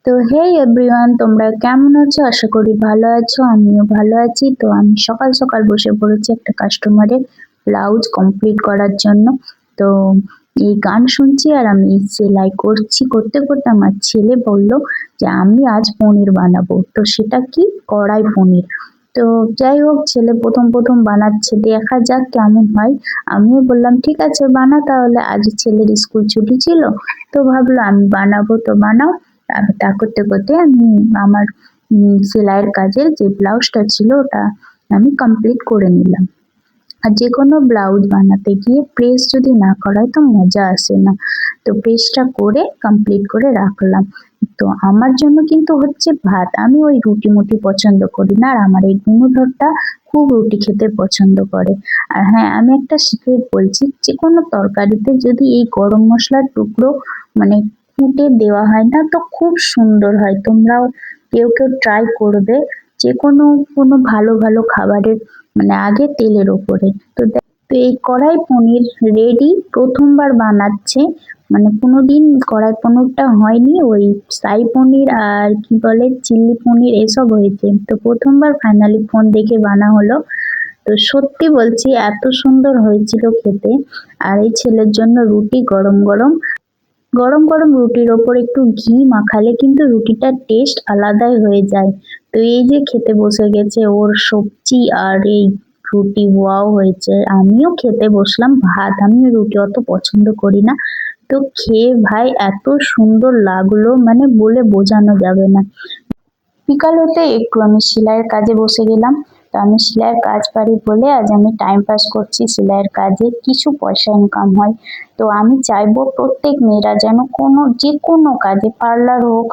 তো হে এভরিওয়ান, তোমরা কেমন আছো? আশা করি ভালো আছো। আমিও ভালো আছি। তো আমি সকাল সকাল বসে পড়েছি একটা কাস্টমারের ব্লাউজ কমপ্লিট করার জন্য। তো এই গান শুনছি আর আমি সেলাই করছি। করতে করতে আমার ছেলে বলল যে আমি আজ পনির বানাবো। তো সেটা কি, কড়াই পনির। তো যাই হোক, ছেলে প্রথম প্রথম বানাচ্ছে, দেখা যাক কেমন হয়। আমিও বললাম ঠিক আছে বানা তাহলে, আজ ছেলের স্কুল ছুটি ছিল। তো ভাবলো আমি বানাবো, তো বানাও। তা করতে করতে আমি আমার সেলাইয়ের কাজের যে ব্লাউজটা ছিল ওটা আমি কমপ্লিট করে নিলাম। আর যে কোনো ব্লাউজ বানাতে গিয়ে প্রেস যদি না করায় তো মজা আসে না। তো প্রেসটা করে কমপ্লিট করে রাখলাম। তো আমার জন্য কিন্তু হচ্ছে ভাত, আমি ওই রুটি মুটি পছন্দ করি না। আর আমার এই গুণধরটা খুব রুটি খেতে পছন্দ করে। আর হ্যাঁ, আমি একটা সিক্রেট বলছি, যে কোনো তরকারিতে যদি এই গরম মশলার টুকরো মানে কুটে দেওয়া হয় না তো খুব সুন্দর হয়। তোমরাও কেউ কেউ ট্রাই করবে। যে কোনো কোনো ভালো ভালো খাবারের আগে তেলের ওপরে। তো এই কড়াই পনির রেডি, প্রথমবার বানাচ্ছে। কোনোদিন কড়াই পনিরটা হয়নি, ওই সাই পনির আর কি বলে চিলি পনির এসব হয়েছে, তো প্রথমবার ফাইনালি ফোন দেখে বানা হলো। তো সত্যি বলছি এত সুন্দর হয়েছিল খেতে। আর এই ছেলের জন্য রুটি গরম গরম, গরম গরম রুটির ওপর একটু ঘি মাখালে কিন্তু রুটিটার টেস্ট আলাদাই হয়ে যায়। তো এই যে খেতে বসে গেছে, ওর সবজি আর এই রুটি ওয়াও হয়েছে। আমিও খেতে বসলাম ভাত, আমি রুটি অত পছন্দ করি না। তো খেয়ে ভাই এত সুন্দর লাগলো, বলে বোঝানো যাবে না। বিকাল হতে একটু আমি সেলাইয়ের কাজে বসে গেলাম। তো আমি সেলাইয়ের কাজ পারি বলে আজ আমি টাইম পাস করছি সেলাইয়ের কাজে, কিছু পয়সা ইনকাম হয়। তো আমি চাইবো প্রত্যেক মেয়েরা যেন যে কোনো কাজে, পার্লার হোক,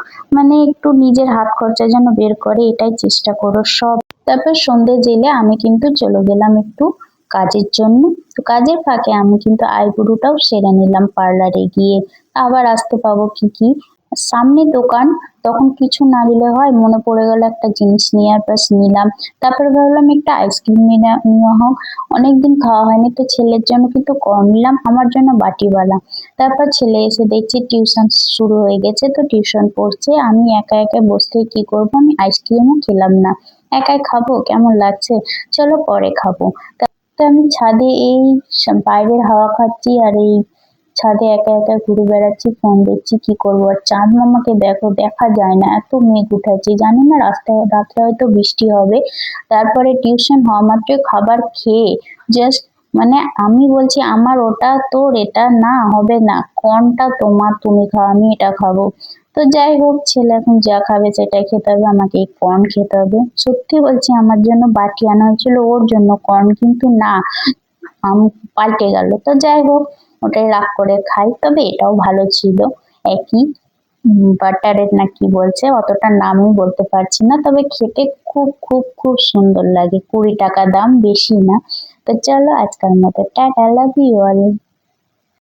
একটু নিজের হাত খরচা যেন বের করে, এটাই চেষ্টা করো সব। তারপর সন্ধে জেলে আমি কিন্তু চলে গেলাম একটু কাজের জন্য। তো কাজের ফাঁকে আমি কিন্তু আইব্রোটাও সেরে নিলাম পার্লারে গিয়ে। আবার আসতে পাবো কি সামনে দোকান, তখন কিছু না নিলে হয়, মনে পড়ে গেল একটা জিনিস নিয়ে, আর ব্যাস নিলাম। তারপরে ভাবলাম একটা আইসক্রিম নেওয়া হোক, অনেকদিন খাওয়া হয়নি। তো ছেলের জন্য কিন্তু কর্ন নিলাম, আমার জন্য বাটিওয়ালা। তারপর ছেলে এসে দেখছি টিউশন শুরু হয়ে গেছে, তো টিউশন পড়ছে। আমি একা একা বসতে কি করবো, আমি আইসক্রিমও খেলাম না। একাই খাবো, কেমন লাগছে, চলো পরে খাবো। তো আমি ছাদে এই বাইরের হাওয়া খাচ্ছি, আর এই ছাদে একা একা ঘুরে বেড়াচ্ছি, ফোন দেখছি, কি করবো। আর চাঁদ মামাকে দেখো, দেখা যায় না, এত মেঘ উঠেছে, জানি না রাস্তায় রাত্রে হয়তো বৃষ্টি হবে। তারপরে টিউশন হওয়া মাত্রই খাবার খেয়ে জাস্ট আমি বলছি আমার ওটা তোর, এটা না হবে না, কোনটা তোমার, তুমি খাও, আমি এটা খাবো। তো যাই হোক, ছেলে এখন যা খাবে সেটাই খেতে হবে, আমাকে এই কর্ন খেতে হবে। সত্যি বলছি আমার জন্য বাটি আনা হয়েছিল, ওর জন্য কর্ন কিন্তু না, পাল্টে গেল। তো যাই হোক, ওটাই রাগ করে খাই। তবে এটাও ভালো ছিল, একই বাটারের না কি বলছে, অতটা নামই বলতে পারছি না, তবে খেতে খুব খুব খুব সুন্দর লাগে। 20 টাকা দাম, বেশি না। তো চলো আজকের মতো টাটা, লাভ ইউ অল।